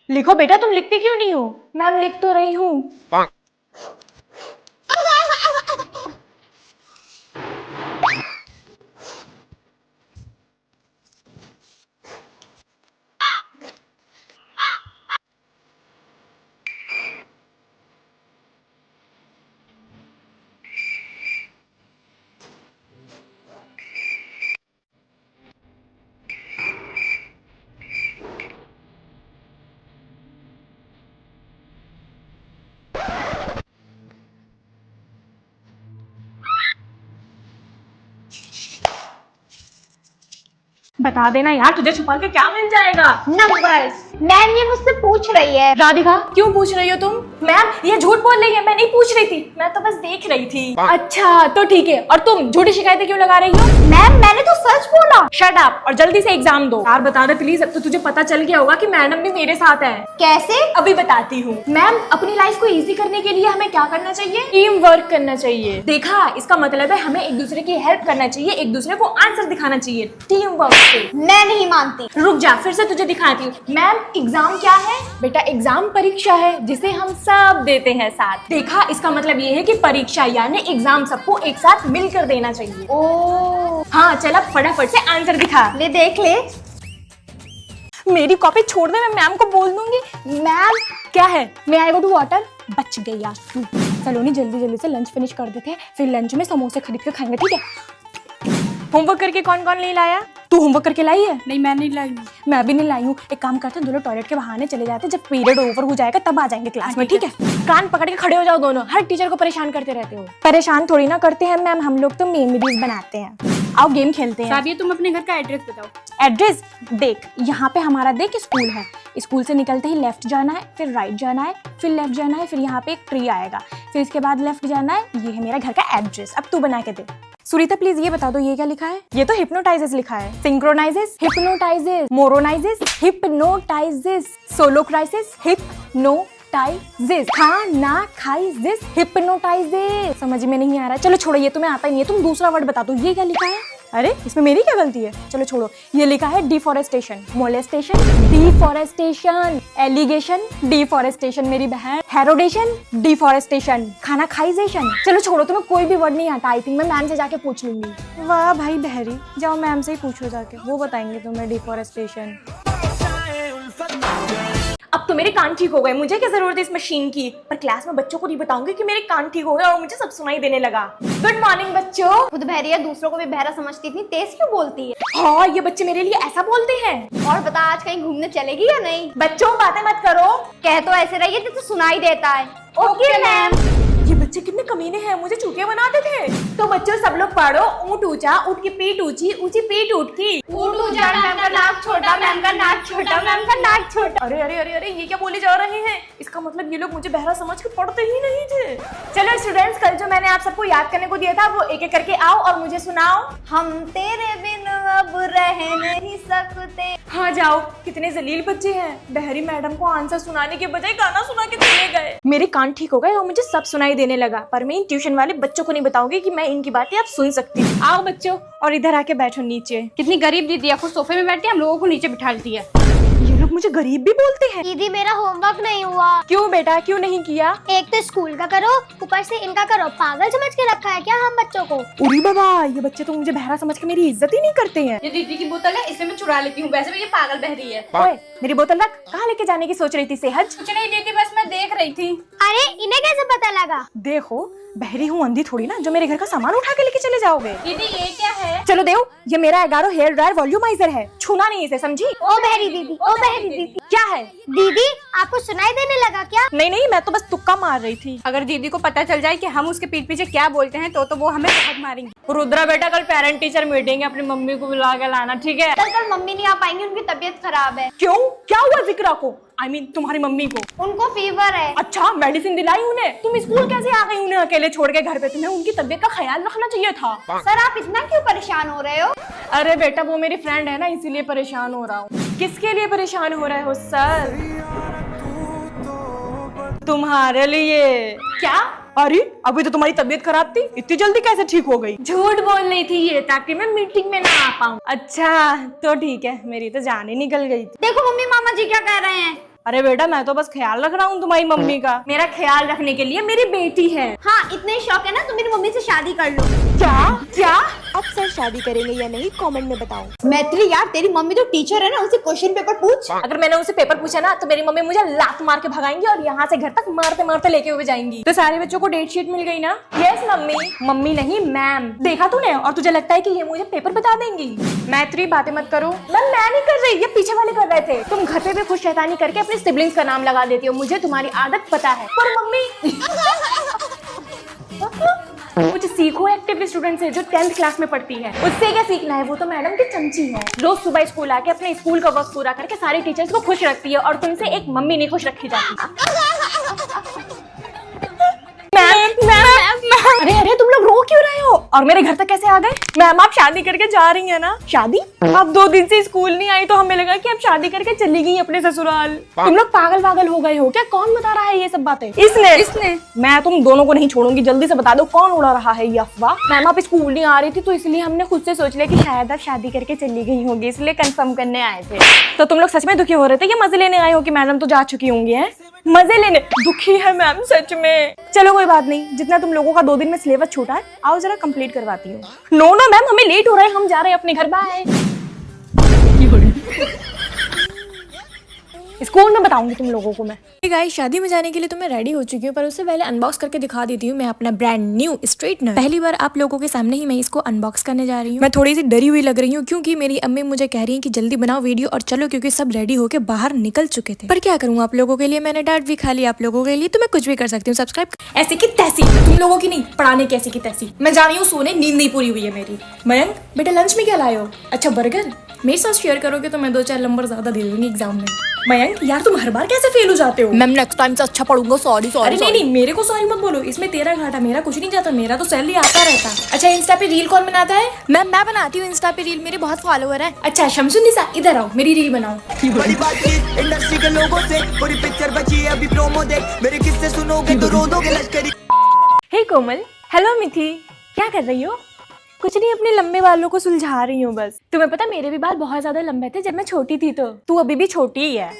लिखो बेटा, तुम लिखती क्यों नहीं हो? मैम लिख तो रही हूँ। बता देना यार, तुझे छुपा के क्या मिल जाएगा? नंबर्स। मैम ये मुझसे पूछ रही है। राधिका, क्यों पूछ रही हो तुम? मैम ये झूठ बोल रही है, मैं नहीं पूछ रही थी, मैं तो बस देख रही थी। अच्छा तो ठीक है, और तुम झूठी शिकायतें क्यों लगा रही हो? मैम मैंने तो सच बोला। शट अप और जल्दी से एग्जाम दो। यार बता दे प्लीज, अब तो तुझे पता चल गया होगा कि मैडम भी मेरे साथ है। कैसे? अभी बताती हूँ। मैम अपनी लाइफ को इजी करने के लिए हमें क्या करना चाहिए? टीम वर्क करना चाहिए। देखा, इसका मतलब है हमें एक दूसरे की हेल्प करना चाहिए, एक दूसरे को आंसर दिखाना चाहिए टीम वर्क से। मैं नहीं मानती। रुक जा, फिर से तुझे दिखाती हूँ। मैम एग्जाम क्या है? बेटा एग्जाम परीक्षा है जिसे हम सब देते हैं साथ। देखा, इसका मतलब ये है कि परीक्षा यानी एग्जाम सबको एक साथ मिलकर देना चाहिए। ओ हाँ चल, अब फटाफट से आंसर दिखा। ले देख ले। मेरी कॉपी छोड़ दे, मैं मैम को बोल दूंगी। मैम क्या है? मैं आई गो टू वाटर। बच गई यार तू। चलो नहीं, जल्दी जल्दी से लंच फिनिश कर देते हैं, फिर लंच में समोसे खरीद के खाएंगे, ठीक है? होमवर्क करके कौन कौन नहीं लाया? तू होमवर्क करके लाई है? नहीं मैं नहीं लाई। मैं भी नहीं लाई हूँ। एक काम करते हैं, दोनों टॉयलेट के बहाने चले जाते हैं, जब पीरियड ओवर हो जाएगा तब आ जाएंगे क्लास में, ठीक है? कान पकड़ के खड़े हो जाओ दोनों, हर टीचर को परेशान करते रहते हो। परेशान थोड़ी ना करते हैं मैम, हम लोग तो मेमोरीज बनाते हैं। आओ गेम खेलते हैं। साबिया तुम अपने घर का एड्रेस बताओ। एड्रेस देख, यहाँ पे हमारा देख स्कूल है, स्कूल से निकलते ही लेफ्ट जाना है, फिर राइट जाना है, फिर लेफ्ट जाना है, फिर यहाँ पे एक ट्री आएगा, फिर इसके बाद लेफ्ट जाना है। ये है मेरा घर का एड्रेस। अब तू बना के दे। सुरीता प्लीज ये बता दो, ये क्या लिखा है? ये तो हिप्नोटाइजेस लिखा है। सिंक्रोनाइजेस, हिप्नोटाइजेस, मोरोनाइजेस, हिप्नोटाइजेस, सोलो क्राइसिस, हिप्नोटाइजेस, खाना खाइजेस, हिप्नोटाइजेस। समझ में नहीं आ रहा है, चलो छोड़ो, ये तुम्हें आता ही नहीं है, तुम दूसरा वर्ड बता दो, ये क्या लिखा है? अरे इसमें मेरी क्या गलती है? चलो छोड़ो, ये लिखा है deforestation, molestation, deforestation, allegation, deforestation मेरी बहन, हेरोडेशन, डिफॉरेस्टेशन, खाना खाइजेशन। चलो छोड़ो, तुम्हें कोई भी वर्ड नहीं आता। आई थिंक मैं मैम से जाके पूछ लूंगी। वाह भाई बहरी, जाओ मैम से ही पूछो जाके, वो बताएंगे तुम्हें डिफॉरेस्टेशन। अब तो मेरे कान ठीक हो गए, मुझे क्या जरूरत है इस मशीन की? पर क्लास में बच्चों को नहीं बताऊंगी कि मेरे कान ठीक हो गए और मुझे सब सुनाई देने लगा। गुड मॉर्निंग बच्चों। खुद बहरी है, दूसरों को भी बहरा समझती, इतनी तेज क्यों बोलती है? हाँ ये बच्चे मेरे लिए ऐसा बोलते हैं। और बता, आज कहीं घूमने चलेगी या नहीं? बच्चों बातें मत करो। कह तो ऐसे रही है जैसे सुनाई देता है। Okay ma'am. ये बच्चे कितने कमीने हैं, मुझे चूतिया बनाते थे। तो बच्चों सब लोग पढ़ो। ऊंट ऊंचा, ऊंट की पीठ ऊंची, ऊंची पीठ ऊंट की। ऊँट ऊँचा, मैम का नाक छोटा, मैम का नाक छोटा, मैम का नाक छोटा। अरे अरे अरे अरे, ये क्या बोले जा रहे हैं? इसका मतलब ये लोग मुझे बहरा समझ के पढ़ते ही नहीं थे। चलो स्टूडेंट्स, कल जो मैंने आप सबको याद करने को दिया था वो एक एक करके आओ और मुझे सुनाओ। हम तेरे बिन अब रह नहीं सकते। हाँ जाओ। कितने जलील बच्चे हैं, बहरी मैडम को आंसर सुनाने के बजाय गाना सुना के चले गए। मेरे कान ठीक हो गए और मुझे सब सुनाई देने लगा, पर मैं इन ट्यूशन वाले बच्चों को नहीं बताऊंगी कि मैं इनकी बातें अब सुन सकती हूँ। आओ बच्चों, और इधर आके बैठो नीचे। कितनी गरीब दीदी है, खुद सोफे में बैठे हम लोगों को नीचे बिठा लेती है। ये लोग मुझे गरीब भी बोलते हैं। दीदी मेरा होमवर्क नहीं हुआ। क्यों बेटा, क्यों नहीं किया? एक तो स्कूल का करो, ऊपर से इनका करो। पागल समझ के रखा है क्या हम बच्चों को? उरी बाबा, ये बच्चे तो मुझे बहरा समझ के मेरी इज्जत ही नहीं करते हैं। ये दीदी की बोतल है, इसे मैं चुरा लेती हूँ, वैसे भी ये पागल बह रही है। ओए, मेरी बोतल रख। कहाँ लेके जाने की सोच रही थी सेहज? कुछ नहीं दीदी, बस मैं देख रही थी। अरे इन्हें कैसे पता लगा? देखो, बहरी हूँ अंधी थोड़ी ना जो मेरे घर का सामान उठा के लेके चले जाओगे। दीदी ये क्या है? चलो देव, ये मेरा 11 हेयर ड्रायर वॉल्यूमाइजर है, छूना नहीं इसे, समझी? ओ बहरी दीदी, ओ बहरी दीदी। क्या है? दीदी आपको सुनाई देने लगा क्या? नहीं नहीं, मैं तो बस तुक्का मार रही थी। अगर दीदी को पता चल जाए कि हम उसके पीठ पीछे क्या बोलते हैं तो वो हमें बहुत मारेंगी। रुद्रा बेटा, कल पेरेंट टीचर मीटिंग है, अपनी मम्मी को बुला के लाना, ठीक है? कल मम्मी नहीं आ पाएंगी, उनकी तबीयत खराब है। क्यों, क्या हुआ जिक्रा को? I mean, तुम्हारी मम्मी को? उनको फीवर है। अच्छा, मेडिसिन दिलाई उन्हें? तुम स्कूल कैसे आ गई उन्हें अकेले छोड़ के घर पे? तुम्हें उनकी तबीयत का ख्याल रखना चाहिए था। सर आप इतना क्यों परेशान हो रहे हो? अरे बेटा, वो मेरी फ्रेंड है ना, इसीलिए परेशान हो रहा हूँ। किसके लिए परेशान हो रहे हो सर? तुम्हारे लिए। क्या? अरे अभी तो तुम्हारी तबीयत खराब थी, इतनी जल्दी कैसे ठीक हो गई? झूठ बोल रही थी ये, ताकि मैं मीटिंग में ना आ पाऊँ। अच्छा तो ठीक है, मेरी तो जान ही निकल गई थी। देखो मम्मी मामा जी क्या कह रहे हैं। अरे बेटा मैं तो बस ख्याल रख रहा हूँ तुम्हारी मम्मी का। मेरा ख्याल रखने के लिए मेरी बेटी है। हाँ, इतने शौक है ना तो मेरी मम्मी से शादी कर लो। क्या? अब सर शादी करेंगे या नहीं कमेंट में बताओ। मैत्री यार, तेरी मम्मी तो टीचर है ना, उनसे क्वेश्चन पेपर पूछ। अगर मैंने उनसे पेपर पूछा ना तो मेरी मम्मी मुझे लात मार के भगाएंगी और यहाँ से घर तक मारते मारते लेके हुए जाएंगी। तो सारे बच्चों को डेट शीट मिल गई ना? Yes mummy. मम्मी नहीं मैम। देखा तूने? और तुझे लगता है कि ये मुझे पेपर बता देंगी? मैत्री बातें मत करो। मैम मैं नहीं कर रही, ये पीछे वाले कर रहे थे। तुम घर पे भी खुश शैतानी करके अपने सिबलिंग्स का नाम लगा देती हो। मुझे तुम्हारी आदत पता है। पर मम्मी कुछ सीखो एक्टिव स्टूडेंट से जो 10th क्लास में पढ़ती है। उससे क्या सीखना है? वो तो मैडम की चमची है। रोज सुबह स्कूल आके अपने स्कूल का वर्क पूरा करके सारे टीचर्स को खुश रखती है और तुमसे एक मम्मी नहीं खुश रखी जाती। मैम अरे अरे तुम लोग रो क्यों रहे हो? और मेरे घर तक कैसे आ गए? मैम आप शादी करके जा रही हैं ना? शादी? आप 2 दिन से स्कूल नहीं आई तो हमें लगा कि आप शादी करके चली गई अपने ससुराल। तुम लोग पागल हो गए हो क्या? कौन बता रहा है ये सब बातें? इसने। मैं तुम दोनों को नहीं छोड़ूंगी, जल्दी से बता दो कौन उड़ा रहा है ये अफवाह। मैम आप स्कूल नहीं आ रही थी तो इसलिए हमने खुद से सोच लिया कि शायद आप शादी करके चली गई होगी, इसलिए कंफर्म करने आए थे। तो तुम लोग सच में दुखी हो रहे थे या मजे लेने आए हो कि मैडम तो जा चुकी होंगी? हैं मजे लेने? दुखी है मैम सच में। चलो कोई बात नहीं, जितना तुम लोगों का 2 दिन में सिलेबस छूटा है आओ जरा कंप्लीट करवाती हूँ। नो मैम हमें लेट हो रहा है, हम जा रहे हैं अपने घर। बाय। स्कूल में बताऊंगी तुम लोगों को मैं। गाइस शादी में जाने के लिए तो मैं रेडी हो चुकी हूँ, पर उससे पहले अनबॉक्स करके दिखा देती हूँ मैं अपना ब्रांड न्यू स्ट्रेटनर। पहली बार आप लोगों के सामने ही मैं इसको अनबॉक्स करने जा रही हूँ। मैं थोड़ी सी डरी हुई लग रही हूँ क्योंकि मेरी अम्मी मुझे कह रही है कि जल्दी बनाओ वीडियो और चलो, क्योंकि सब रेडी होके बाहर निकल चुके थे। पर क्या करूँ, आप लोगों के लिए मैंने डांट भी खा ली, आप लोगों के लिए तो मैं कुछ भी कर सकती हूँ। सब्सक्राइब ऐसे की तैसी, तुम लोगों की नहीं, पढ़ाने की ऐसी की तैसी। मैं जा रही हूँ सोने, नींद नहीं पूरी हुई है मेरी। मयंक बेटा लंच में क्या लाए हो? अच्छा बर्गर। मेरे साथ शेयर करोगे तो मैं 2-4 नंबर ज्यादा दे दूंगी एग्जाम में। मयंक यार तुम हर बार कैसे फेल हो जाते हो? मैम नेक्स्ट टाइम से अच्छा पढ़ूंगा, सॉरी। अरे नहीं मेरे को सॉरी मत बोलो, इसमें तेरा घाटा, मेरा कुछ नहीं जाता, मेरा तो सैलरी आता रहता। अच्छा इंस्टा पे रील कौन बनाता है? मैम मैं बनाती हूँ इंस्टा पे रील, मेरे बहुत फॉलोअर है। अच्छा शमसुन्निसा इधर आओ, मेरी रील बनाओ। बड़ी बातचीत इंडस्ट्री के लोगों से, पूरी पिक्चर बची है अभी प्रोमो देख, मेरे किस्से सुनोगे तो रो दोगे लश्करी। हे कोमल। हेलो मिथि, क्या कर रही हो? कुछ नहीं, अपने लंबे बालों को सुलझा रही हूँ बस। तुम्हें पता मेरे भी बाल बहुत ज्यादा लंबे थे जब मैं छोटी थी, तो तू अभी भी छोटी ही है।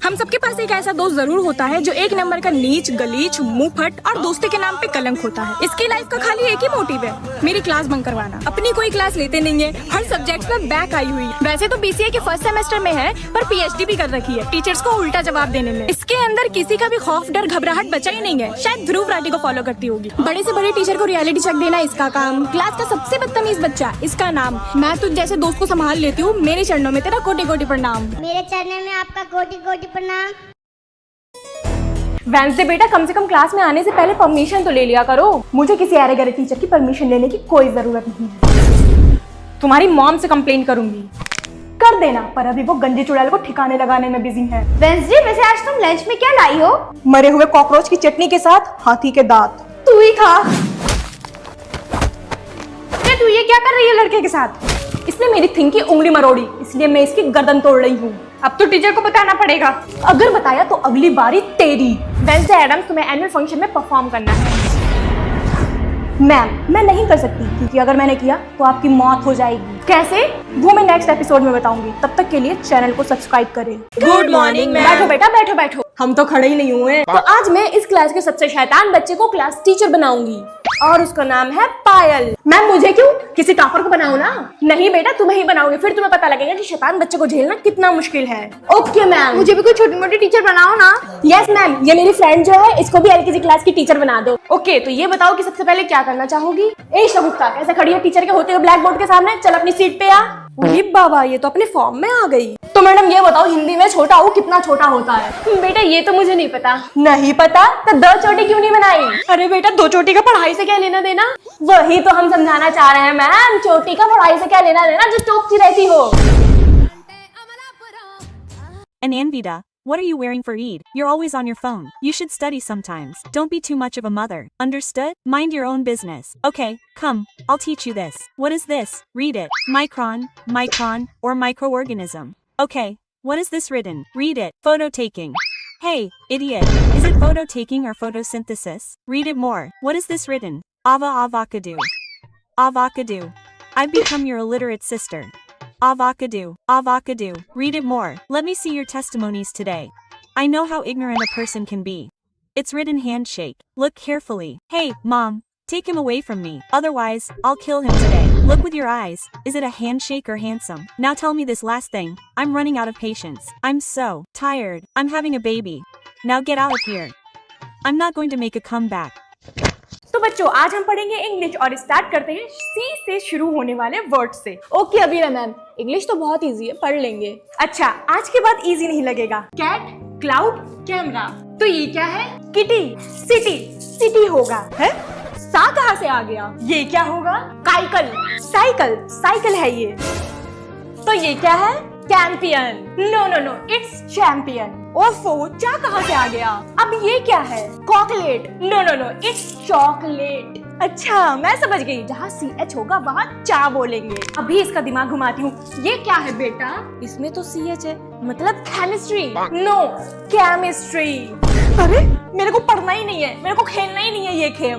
हम सबके पास एक ऐसा दोस्त जरूर होता है जो 1 नंबर का नीच गलीच मुंहफट और दोस्ती के नाम पे कलंक होता है। इसकी लाइफ का खाली एक ही मोटिव है, मेरी क्लास बंक करवाना। अपनी कोई क्लास लेते नहीं है, हर सब्जेक्ट में बैक आई हुई। वैसे तो बीसीए के फर्स्ट सेमेस्टर में है पर पीएचडी भी कर रखी है टीचर्स को उल्टा जवाब देने में। इसके अंदर किसी का भी खौफ डर घबराहट बचा ही नहीं है। शायद ध्रुव राठी को फॉलो करती होगी। बड़े से बड़े टीचर को रियलिटी चेक देना इसका काम। क्लास का सबसे बदतमीज बच्चा इसका नाम। मैं तुझ जैसे दोस्त को संभाल लेती हूँ, मेरे चरणों में तेरा कोटि कोटि प्रणाम। मेरे चरणों में आपका कोटि कोटि प्रणाम। वेंसडे बेटा कम से कम क्लास में आने से पहले परमिशन तो ले लिया करो। मुझे किसी अरे गरे टीचर की परमिशन लेने की कोई जरूरत नहीं है। तुम्हारी मॉम से कंप्लेंट करूंगी। कर देना, पर अभी वो गंजे चुड़ैल को ठिकाने लगाने में बिजी है। वेंसडे वैसे आज तुम लंच में क्या लाई हो? मरे हुए कॉकरोच की चटनी के साथ हाथी के दांत। तू ही खा। तू ये क्या कर रही है लड़के के साथ? इसने मेरी थिंग की उंगली मरोड़ी, इसलिए मैं इसकी गर्दन तोड़ रही हूँ। अब तो टीचर को बताना पड़ेगा। अगर बताया तो अगली बारी तेरी। वेंसडे एडम्स तुम्हें एनुअल फंक्शन में परफॉर्म करना है। मैम मैं नहीं कर सकती क्योंकि अगर मैंने किया तो आपकी मौत हो जाएगी। कैसे? वो मैं नेक्स्ट एपिसोड में बताऊंगी। तब तक के लिए चैनल को सब्सक्राइब करें। Good morning ma'am. बैठो बेटा बैठो बैठो, हम तो खड़े ही नहीं हुए। तो आज मैं इस क्लास के सबसे शैतान बच्चे को क्लास टीचर बनाऊंगी और उसका नाम है पायल। मैम मुझे क्यों? किसी टॉपर को बनाओ ना। नहीं बेटा तुम्हें ही बनाओगे, फिर तुम्हें पता लगेगा कि शैतान बच्चे को झेलना कितना मुश्किल है। Okay ma'am. मुझे भी कोई छोटी मोटी टीचर बनाओ ना। यस मैम, ये मेरी फ्रेंड जो है इसको भी एलकेजी क्लास की टीचर बना दो। ओके तो ये बताओ कि सबसे पहले क्या करना चाहोगी? ए शगुफ्ता कैसे खड़ी है टीचर के होते हुए ब्लैक बोर्ड के सामने? चल अपनी सीट पे आ। अरे बाबा ये तो अपने फॉर्म में आ गई। तो मैडम ये बताओ हिंदी में छोटा ऊ कितना छोटा होता है? बेटा ये तो मुझे नहीं पता। नहीं पता तो 2 चोटी क्यों नहीं बनाई? अरे बेटा 2 चोटी का पढ़ाई से क्या लेना देना? वही तो हम समझाना चाह रहे हैं मैम, चोटी का पढ़ाई से क्या लेना देना जो टोकती रहती हो। And Anvita, what are you wearing for Eid? You're always on your phone. You should study sometimes. Don't be too much of a mother. Understood? Mind your own business. Okay, come, I'll teach you this. What is this? Read it. Micron, or microorganism. Okay, what is this written? Read it. Photo taking. Hey, idiot. Is it photo taking or photosynthesis? Read it more. What is this written? Avocado. Avocado. I've become your illiterate sister. Avocado. Avocado. Read it more. Let me see your testimonies today. I know how ignorant a person can be. It's written handshake. Look carefully. Hey, Mom. Take him away from me. Otherwise, I'll kill him today. Look with your eyes. Is it a handshake or handsome? Now tell me this last thing. I'm running out of patience. I'm so tired. I'm having a baby. Now get out of here. I'm not going to make a comeback. तो बच्चों आज हम पढ़ेंगे English और start करते हैं सी से शुरू होने वाले वर्ड से। ओके अबीरा मैम, इंग्लिश तो बहुत इजी है, पढ़ लेंगे। अच्छा, आज के बाद इजी नहीं लगेगा। Cat, cloud, camera. तो ये क्या है? किटी, सिटी, सिटी होगा। है? सा कहाँ से आ गया? ये क्या होगा? काइकल, साइकिल, साइकिल है ये। तो ये क्या है? Champion. No no no, it's champion. ओफो, चा कहाँ से आ गया? अब ये क्या है? Chocolate. No no no, it's chocolate. अच्छा, मैं समझ गई, जहाँ CH होगा वहाँ चा बोलेंगे। अभी इसका दिमाग घुमाती हूँ। ये क्या है बेटा? इसमें तो CH है, मतलब केमिस्ट्री। No, chemistry. अरे मेरे को पढ़ना ही नहीं है, मेरे को खेलना ही नहीं है ये खेल।